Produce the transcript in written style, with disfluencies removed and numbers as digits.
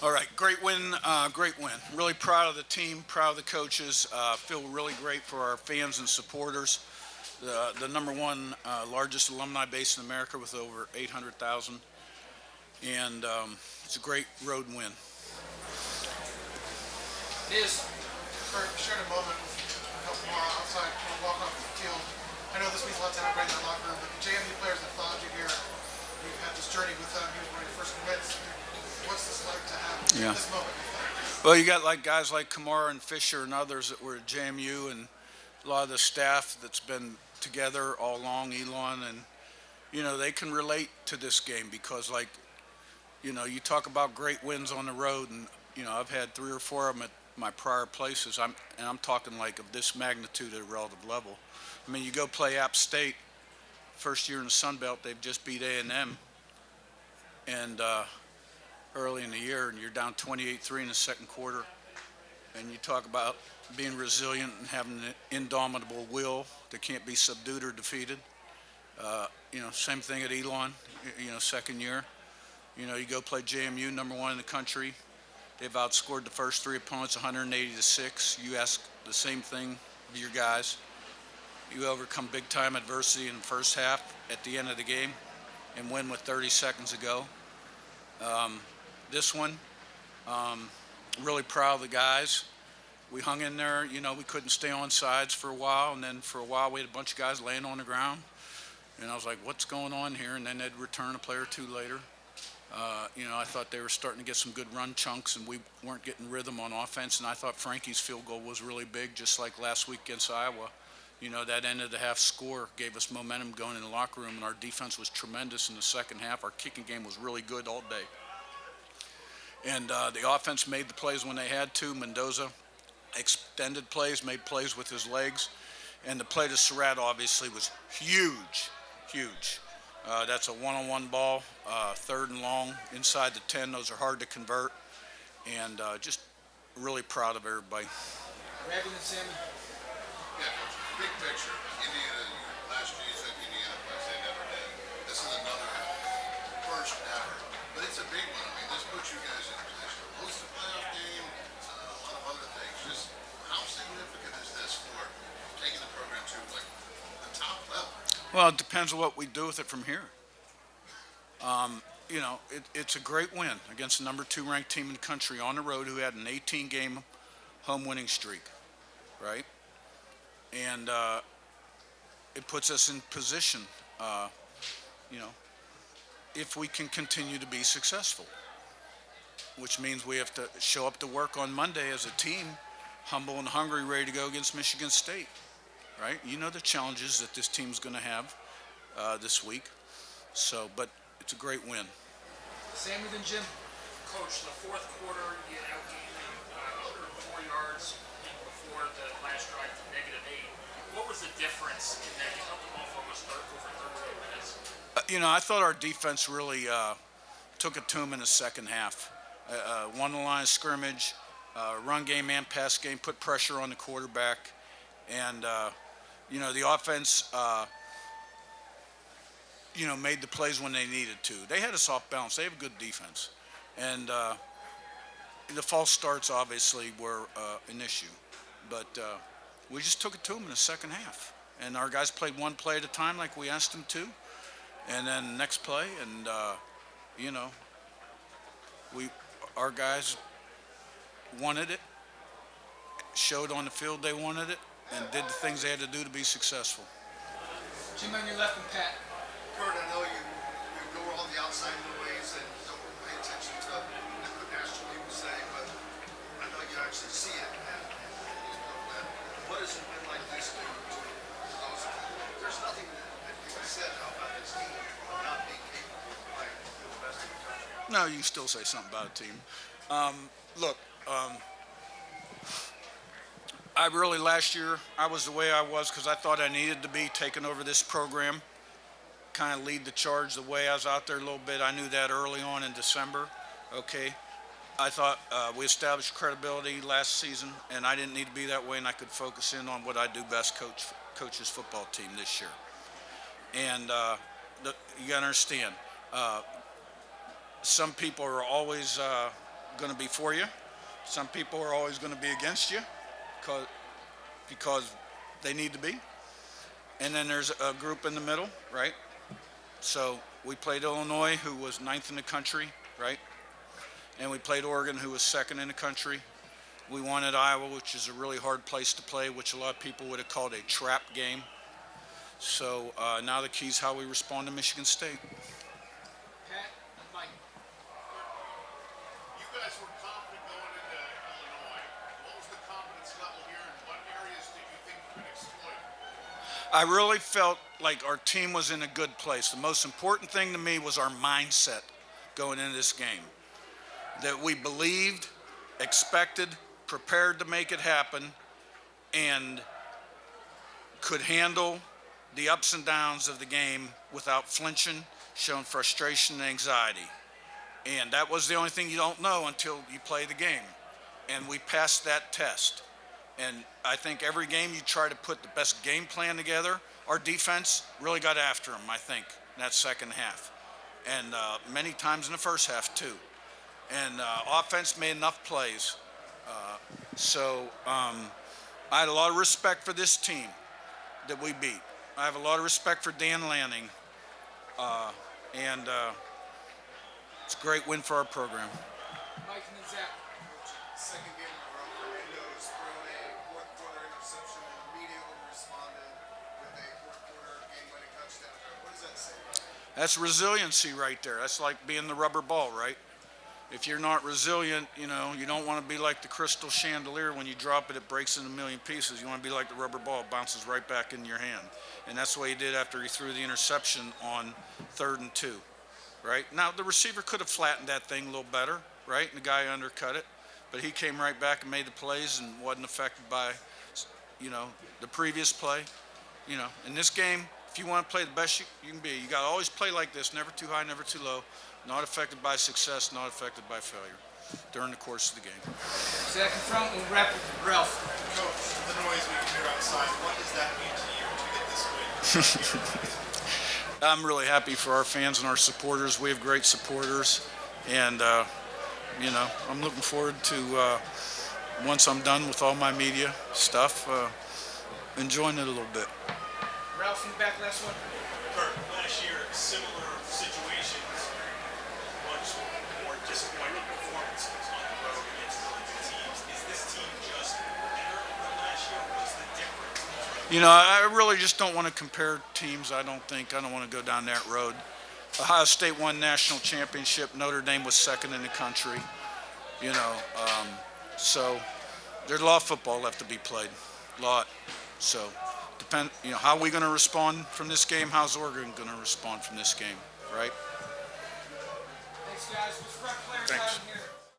All right, great win, great win. Really proud of the team, proud of the coaches. Feel really great for our fans and supporters. The number one largest alumni base in America with over 800,000, and it's a great road win. Is Curt shared a moment with a couple more outside when we walk off the field. I know this means a lot to everybody in that locker room, but the JMU players that followed you here, you've had this journey with them. He was one of your first commits. What's this like to have Yeah. this moment? Well, you got like guys like Kamara and Fisher and others that were at JMU, and a lot of the staff that's been together all along, Elon, and they can relate to this game because, like, you talk about great wins on the road, and I've had three or four of them at my prior places. I'm talking like of this magnitude at a relative level. I mean, you go play App State, first year in the Sun Belt, they've just beat A&M, and early in the year, and you're down 28-3 in the second quarter, and you talk about being resilient and having an indomitable will that can't be subdued or defeated. Same thing at Elon, second year. You go play JMU, number one in the country. They've outscored the first three opponents 180-6. You ask the same thing of your guys. You overcome big time adversity in the first half at the end of the game and win with 30 seconds to go. This one, really proud of the guys. We hung in there. We couldn't stay on sides for a while, and then for a while we had a bunch of guys laying on the ground. And I was like, what's going on here? And then they'd return a play or two later. I thought they were starting to get some good run chunks, and we weren't getting rhythm on offense. And I thought Frankie's field goal was really big, just like last week against Iowa. That end of the half score gave us momentum going in the locker room, and our defense was tremendous in the second half. Our kicking game was really good all day. And the offense made the plays when they had to. Mendoza extended plays, made plays with his legs. And the play to Surratt obviously was huge, huge. That's a one-on-one ball, third and long, inside the 10. Those are hard to convert. And just really proud of everybody. Rabbit and Sammy. Yeah, big picture. Indiana, last year you said Indiana plays they never did. This is another first ever. But it's a big one. I mean, this puts you guys in a position to host a playoff game, a lot of other things. Just how significant is this for taking the program to like the top level? Well, it depends on what we do with it from here. It's a great win against the number 2 ranked team in the country on the road who had an 18-game home winning streak, right? And it puts us in position, if we can continue to be successful, which means we have to show up to work on Monday as a team, humble and hungry, ready to go against Michigan State, right? The challenges that this team's going to have this week. So, but it's a great win. Sammy then Jim. Coach, the fourth quarter, you outgained them 104 yards before the last drive to -8. What was the difference in that? You held them off almost over 30 minutes. I thought our defense really took it to them in the second half. Won the line of scrimmage, run game and pass game, put pressure on the quarterback. And, the offense, made the plays when they needed to. They had us off balance. They have a good defense. And the false starts obviously were an issue. But we just took it to them in the second half. And our guys played one play at a time like we asked them to. And then next play, and, our guys wanted it, showed on the field they wanted it, and did the things they had to do to be successful. Jim on your left and Pat. Curt, I know you go all the outside ways and don't pay attention to what national people say, but I know you actually see it. And what has it been like this to those? There's nothing that can be said about this team not being capable of playing the best in the country. No, you can still say something about a team. Look, I really, last year, I was the way I was because I thought I needed to be taking over this program, kind of lead the charge the way I was out there a little bit. I knew that early on in December, okay? I thought we established credibility last season, and I didn't need to be that way, and I could focus in on what I do best, coach this football team this year. And you got to understand, some people are always going to be for you. Some people are always going to be against you because they need to be. And then there's a group in the middle, right? So we played Illinois, who was 9th in the country, right? And we played Oregon, who was 2nd in the country. We won at Iowa, which is a really hard place to play, which a lot of people would have called a trap game. So now the key is how we respond to Michigan State. Pat, Mike. You guys were confident going into Illinois. What was the confidence level here, and what areas did you think you could exploit? I really felt like our team was in a good place. The most important thing to me was our mindset going into this game. That we believed, expected, prepared to make it happen, and could handle the ups and downs of the game without flinching, showing frustration and anxiety. And that was the only thing you don't know until you play the game. And we passed that test. And I think every game you try to put the best game plan together. Our defense really got after them, I think, in that second half. And many times in the first half, too. And offense made enough plays. So I had a lot of respect for this team that we beat. I have a lot of respect for Dan Lanning. And it's a great win for our program. Mike and then Zach. Second game in a row, Fernando's thrown a fourth quarter interception and immediately responded with a fourth quarter game-winning touchdown. What does that say about him? That's resiliency right there. That's like being the rubber ball, right? If you're not resilient, you don't want to be like the crystal chandelier. When you drop it, it breaks in a million pieces. You want to be like the rubber ball. It bounces right back in your hand. And that's what he did after he threw the interception on 3rd and 2, right? Now, the receiver could have flattened that thing a little better, right? And the guy undercut it. But he came right back and made the plays and wasn't affected by, the previous play. In this game, if you want to play the best you can be, you got to always play like this, never too high, never too low. Not affected by success, not affected by failure during the course of the game. Zach in front, we'll wrap with Ralph. Coach, the noise we can hear outside, what does that mean to you to get this win? I'm really happy for our fans and our supporters. We have great supporters. And, I'm looking forward to, once I'm done with all my media stuff, enjoying it a little bit. Ralph in the back, last one. Curt, last year, similar situations, much more disappointing performances on the road against really good teams. Is this team just better than last year? What's the difference? I really just don't want to compare teams. I don't want to go down that road. Ohio State won national championship. Notre Dame was 2nd in the country. So there's a lot of football left to be played. A lot. So how are we going to respond from this game? How's Oregon going to respond from this game, right? Thanks, guys. Let's wrap players Thanks. out in here.